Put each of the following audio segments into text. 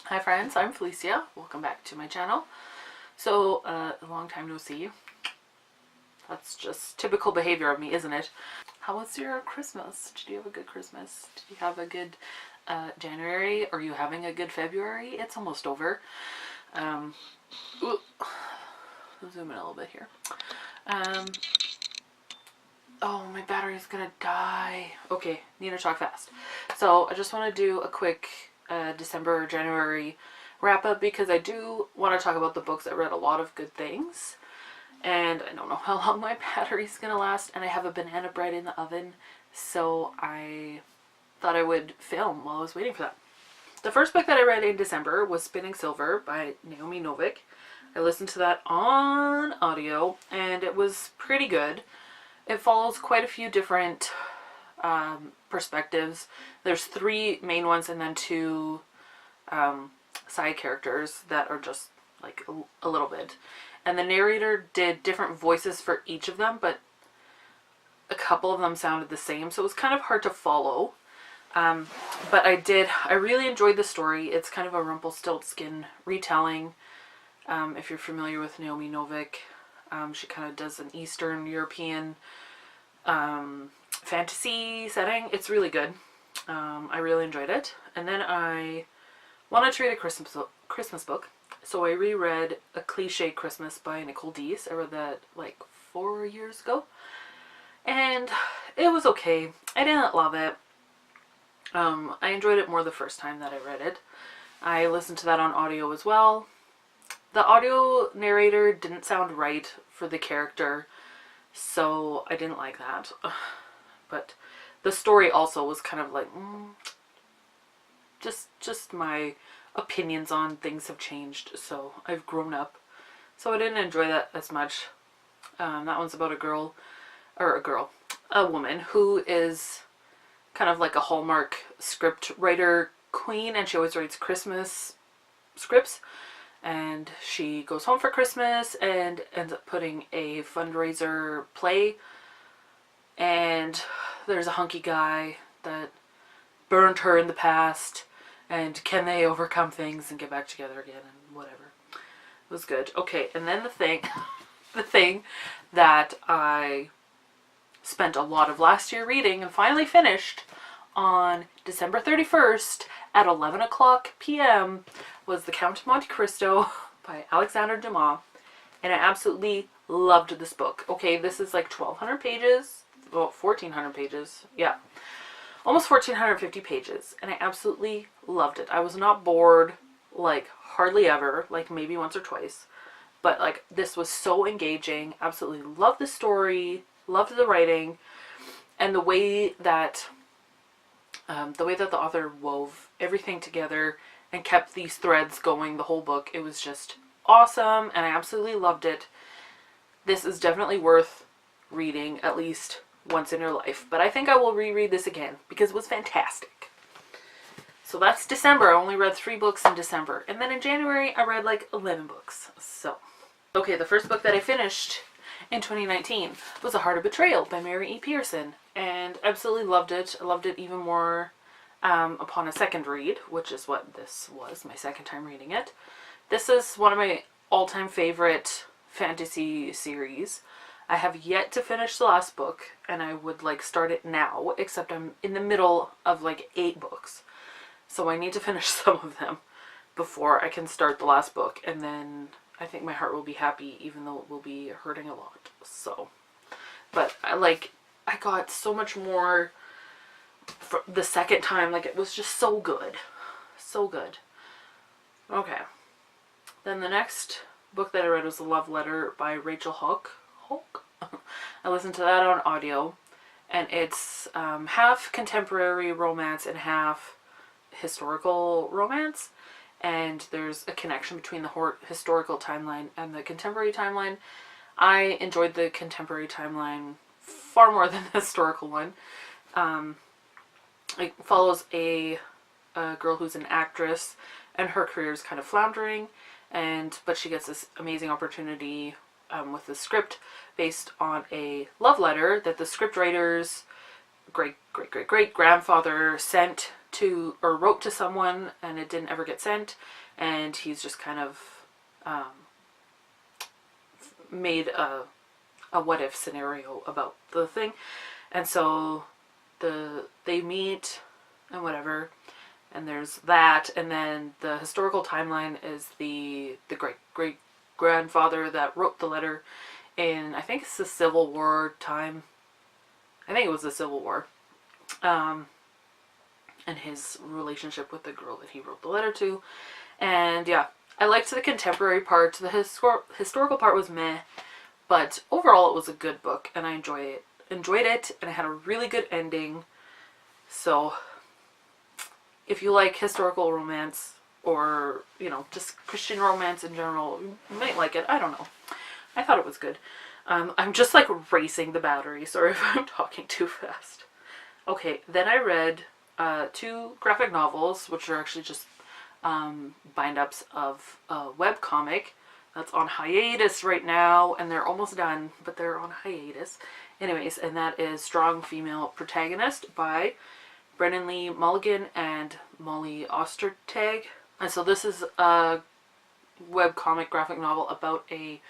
Hi friends, I'm Felicia. Welcome back to my channel. So, a long time no see. That's just typical behavior of me, isn't it? How was your Christmas? Did you have a good Christmas? Did you have a good January? Are you having a good February? It's almost over. I'll zoom in a little bit here. Oh, my battery's gonna die. Okay, need to talk fast. So I just want to do a quick December, January wrap up because I do want to talk about the books. I read a lot of good things and I don't know how long my battery's gonna last, and I have a banana bread in the oven, so I thought I would film while I was waiting for that. The first book that I read in December was Spinning Silver by Naomi Novik. I listened to that on audio and it was pretty good. It follows quite a few different perspectives. There's 3 main ones and then 2 side characters that are just like a little bit. And the narrator did different voices for each of them, but a couple of them sounded the same, so it was kind of hard to follow. But I really enjoyed the story. It's kind of a Rumpelstiltskin retelling. If you're familiar with Naomi Novik, she kind of does an Eastern European fantasy setting. It's really good. I really enjoyed it. And then I wanted to read a Christmas book, so I reread A Cliche Christmas by Nicole Deese. I read that like 4 years ago, and it was okay. I didn't love it. I enjoyed it more the first time that I read it. I listened to that on audio as well. The audio narrator didn't sound right for the character, so I didn't like that. But the story also was kind of like, just my opinions on things have changed, so I've grown up. So I didn't enjoy that as much. That one's about a woman who is kind of like a Hallmark script writer queen, and she always writes Christmas scripts. And she goes home for Christmas and ends up putting a fundraiser play, and there's a hunky guy that burned her in the past, and can they overcome things and get back together again and whatever. It was good. Okay, and then the thing that I spent a lot of last year reading and finally finished on December 31st at 11 o'clock p.m. was The Count of Monte Cristo by Alexander Dumas, and I absolutely loved this book. Okay, this is like 1,200 pages, well, 1,400 pages, yeah, almost 1,450 pages, and I absolutely loved it. I was not bored, like, hardly ever, like maybe once or twice, but like this was so engaging. Absolutely loved the story, loved the writing, and the way that the author wove everything together and kept these threads going the whole book. It was just awesome, and I absolutely loved it. This is definitely worth reading at least once in your life, but I think I will reread this again because it was fantastic. So that's December. I only read 3 books in December, and then in January I read like 11 books. So, okay, the first book that I finished in 2019 was A Heart of Betrayal by Mary E. Pearson, and absolutely loved it. I loved it even more upon a second read, which is what this was, my second time reading it. This is one of my all-time favorite fantasy series. I have yet to finish the last book, and I would like start it now, except I'm in the middle of like 8 books, so I need to finish some of them before I can start the last book, and then I think my heart will be happy, even though it will be hurting a lot. So, but I got so much more for the second time. Like, it was just so good. So good. Okay. Then the next book that I read was A Love Letter by Rachel Hook. I listened to that on audio, and it's half contemporary romance and half historical romance. And there's a connection between the historical timeline and the contemporary timeline. I enjoyed the contemporary timeline far more than the historical one. It follows a girl who's an actress, and her career is kind of floundering, but she gets this amazing opportunity with the script based on a love letter that the scriptwriter's great grandfather sent to, or wrote to someone and it didn't ever get sent, and he's just kind of made a what if scenario about the thing. And so they meet and whatever, and there's that, and then the historical timeline is the great grandfather that wrote the letter in, I think it's the Civil War time. I think it was the Civil War. And his relationship with the girl that he wrote the letter to. And yeah, I liked the contemporary part. The historical part was meh, but overall it was a good book, and I enjoyed it, and it had a really good ending. So if you like historical romance, or, you know, just Christian romance in general, you might like it. I don't know. I thought it was good. I'm just like racing the battery. Sorry if I'm talking too fast. Okay, then I read 2 graphic novels, which are actually just bind-ups of a webcomic that's on hiatus right now, and they're almost done, but they're on hiatus. Anyways, and that is Strong Female Protagonist by Brennan Lee Mulligan and Molly Ostertag. And so this is a webcomic graphic novel about a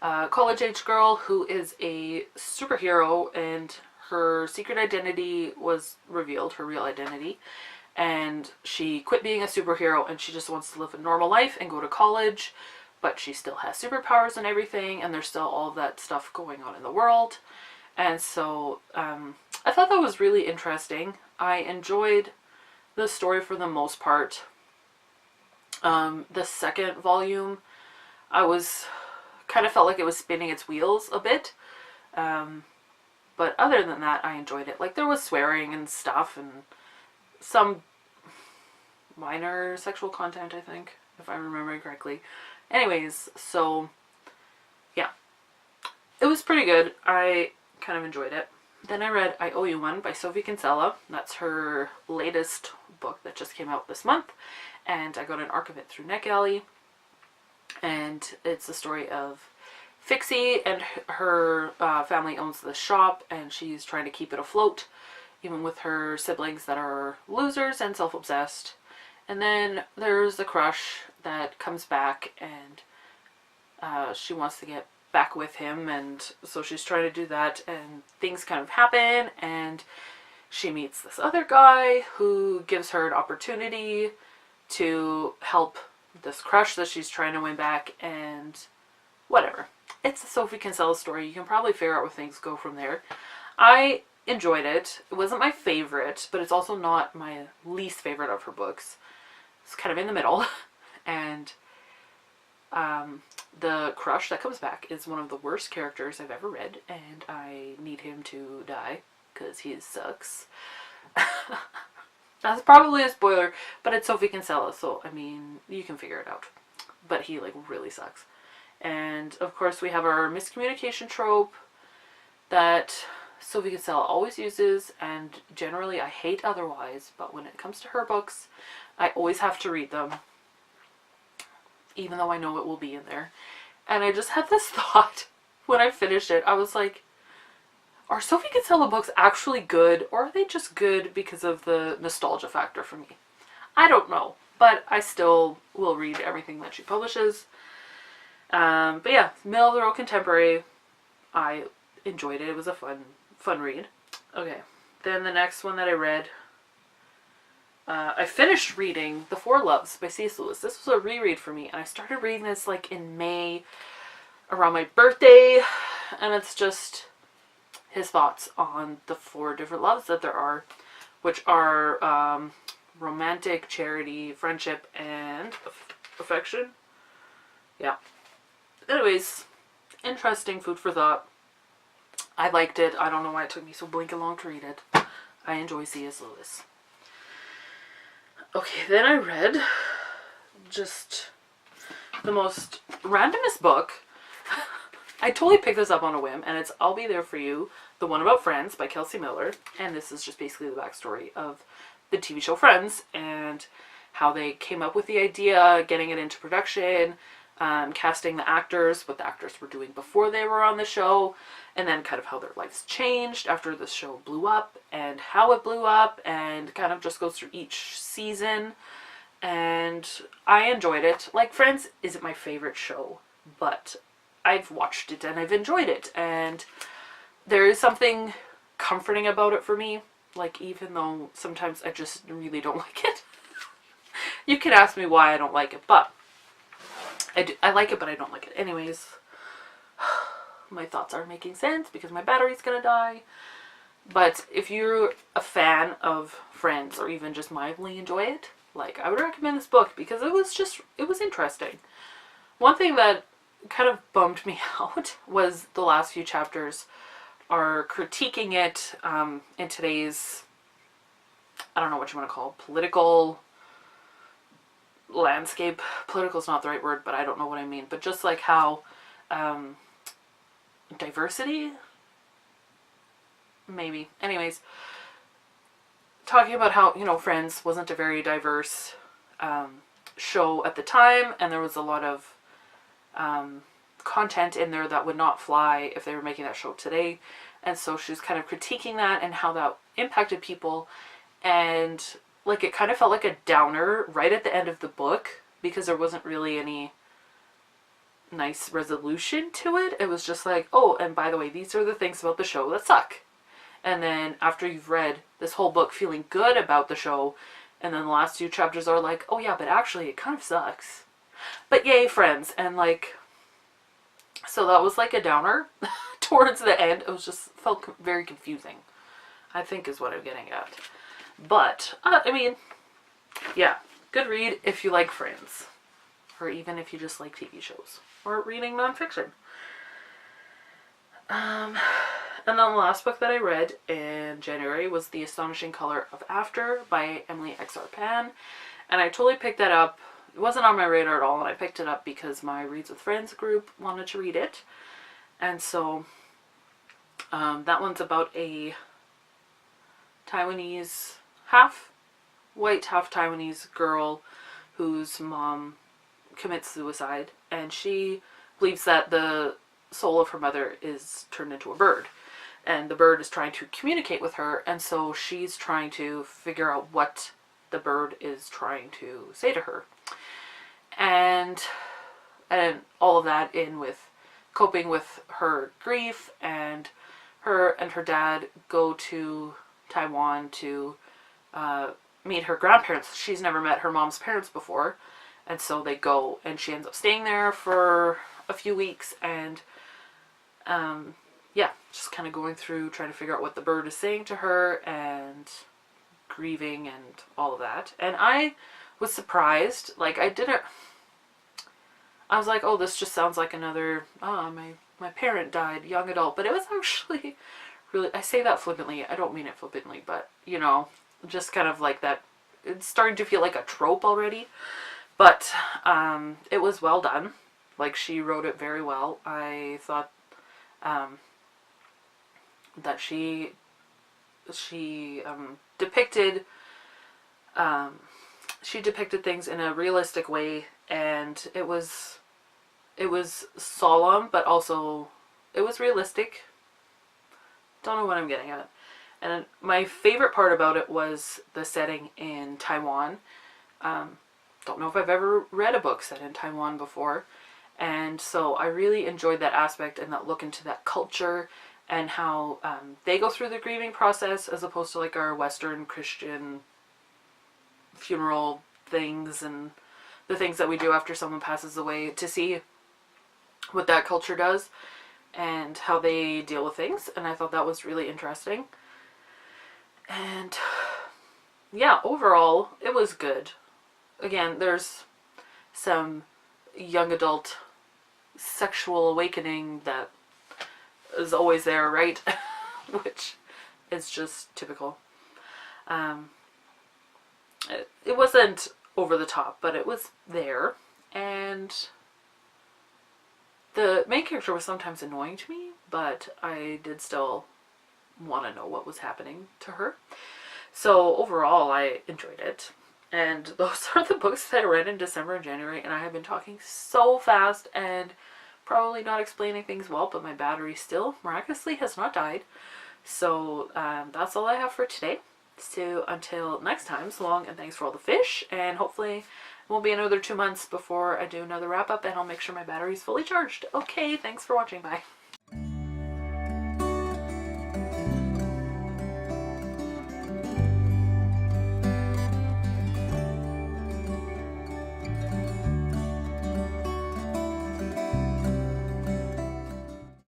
college-age girl who is a superhero, and her secret identity was revealed, her real identity, and she quit being a superhero and she just wants to live a normal life and go to college, but she still has superpowers and everything, and there's still all of that stuff going on in the world. And so I thought that was really interesting. I enjoyed the story for the most part. The second volume, I was kind of felt like it was spinning its wheels a bit. But other than that, I enjoyed it. Like, there was swearing and stuff, and some minor sexual content, I think, if I'm remembering correctly. Anyways, so yeah, it was pretty good. I kind of enjoyed it. Then I read I Owe You One by Sophie Kinsella. That's her latest book that just came out this month, and I got an arc of it through NetGalley. And it's the story of Fixie, and her family owns the shop, and she's trying to keep it afloat, even with her siblings that are losers and self-obsessed. And then there's the crush that comes back, and she wants to get back with him, and so she's trying to do that, and things kind of happen, and she meets this other guy who gives her an opportunity to help this crush that she's trying to win back, and whatever. It's a Sophie Kinsella story. You can probably figure out where things go from there. I enjoyed it. It wasn't my favorite, but it's also not my least favorite of her books. It's kind of in the middle. And the crush that comes back is one of the worst characters I've ever read, and I need him to die because he sucks. That's probably a spoiler, but it's Sophie Kinsella, so I mean, you can figure it out. But he like really sucks. And of course we have our miscommunication trope that Sophie Kinsella always uses, and generally I hate otherwise, but when it comes to her books, I always have to read them, even though I know it will be in there. And I just had this thought when I finished it. I was like, are Sophie Kinsella books actually good, or are they just good because of the nostalgia factor for me? I don't know, but I still will read everything that she publishes. But yeah, middle of the road contemporary. I enjoyed it. It was a fun read. Okay, then the next one that I read, I finished reading The Four Loves by C.S. Lewis. This was a reread for me, and I started reading this like in May, around my birthday, and it's just his thoughts on the 4 different loves that there are, which are romantic, charity, friendship, and affection. Yeah. Anyways, interesting food for thought. I liked it. I don't know why it took me so blinking long to read it. I enjoy C.S. Lewis. Okay, then I read just the most randomest book. I totally picked this up on a whim, and it's I'll Be There For You, The One About Friends by Kelsey Miller. And this is just basically the backstory of the TV show Friends and how they came up with the idea, getting it into production, casting the actors, what the actors were doing before they were on the show, and then kind of how their lives changed after the show blew up, and how it blew up, and kind of just goes through each season. And I enjoyed it. Like, Friends isn't my favorite show, but I've watched it and I've enjoyed it, and there is something comforting about it for me. Like, even though sometimes I just really don't like it. You can ask me why I don't like it, but I like it, but I don't like it. Anyways, my thoughts aren't making sense because my battery's gonna die. But if you're a fan of Friends, or even just mildly enjoy it, like, I would recommend this book because it was interesting. One thing that kind of bummed me out was the last few chapters are critiquing it in today's, I don't know what you want to call it, political landscape. Political is not the right word, but I don't know what I mean. But just like how diversity, maybe. Anyways, talking about how, you know, Friends wasn't a very diverse show at the time, and there was a lot of content in there that would not fly if they were making that show today. And so she was kind of critiquing that and how that impacted people, and like, it kind of felt like a downer right at the end of the book because there wasn't really any nice resolution to it. It was just like, oh, and by the way, these are the things about the show that suck. And then after you've read this whole book feeling good about the show, and then the last few chapters are like, oh yeah, but actually it kind of sucks. But yay, Friends. And like, so that was like a downer towards the end. It was just felt very confusing, I think is what I'm getting at. But, I mean, yeah, good read if you like Friends. Or even if you just like TV shows. Or reading nonfiction. And then the last book that I read in January was The Astonishing Color of After by Emily X.R. Pan. And I totally picked that up. It wasn't on my radar at all, and I picked it up because my Reads with Friends group wanted to read it. And so, that one's about a Taiwanese, half white, half Taiwanese girl whose mom commits suicide, and she believes that the soul of her mother is turned into a bird, and the bird is trying to communicate with her, and so she's trying to figure out what the bird is trying to say to her. And all of that in with coping with her grief, and her dad go to Taiwan to meet her grandparents. She's never met her mom's parents before, and so they go, and she ends up staying there for a few weeks, and yeah, just kind of going through trying to figure out what the bird is saying to her, and grieving and all of that. And I was surprised, like, I was like, oh, this just sounds like another, my parent died, young adult, but it was actually really, I say that flippantly, I don't mean it flippantly, but, you know, just kind of like that, it's starting to feel like a trope already, but it was well done. Like, she wrote it very well. I thought that she depicted things in a realistic way, and it was solemn, but also it was realistic. Don't know what I'm getting at. And my favorite part about it was the setting in Taiwan. Don't know if I've ever read a book set in Taiwan before, and so I really enjoyed that aspect and that look into that culture, and how they go through the grieving process as opposed to like our Western Christian funeral things and the things that we do after someone passes away, to see what that culture does and how they deal with things. And I thought that was really interesting. And yeah, overall, it was good. Again, there's some young adult sexual awakening that is always there, right? Which is just typical. It wasn't over the top, but it was there. And the main character was sometimes annoying to me, but I did still want to know what was happening to her. So overall, I enjoyed it. And those are the books that I read in December and January, and I have been talking so fast and probably not explaining things well, but my battery still miraculously has not died. So that's all I have for today. So until next time, so long and thanks for all the fish, and hopefully it won't be another 2 months before I do another wrap up, and I'll make sure my battery's fully charged. Okay, thanks for watching. Bye.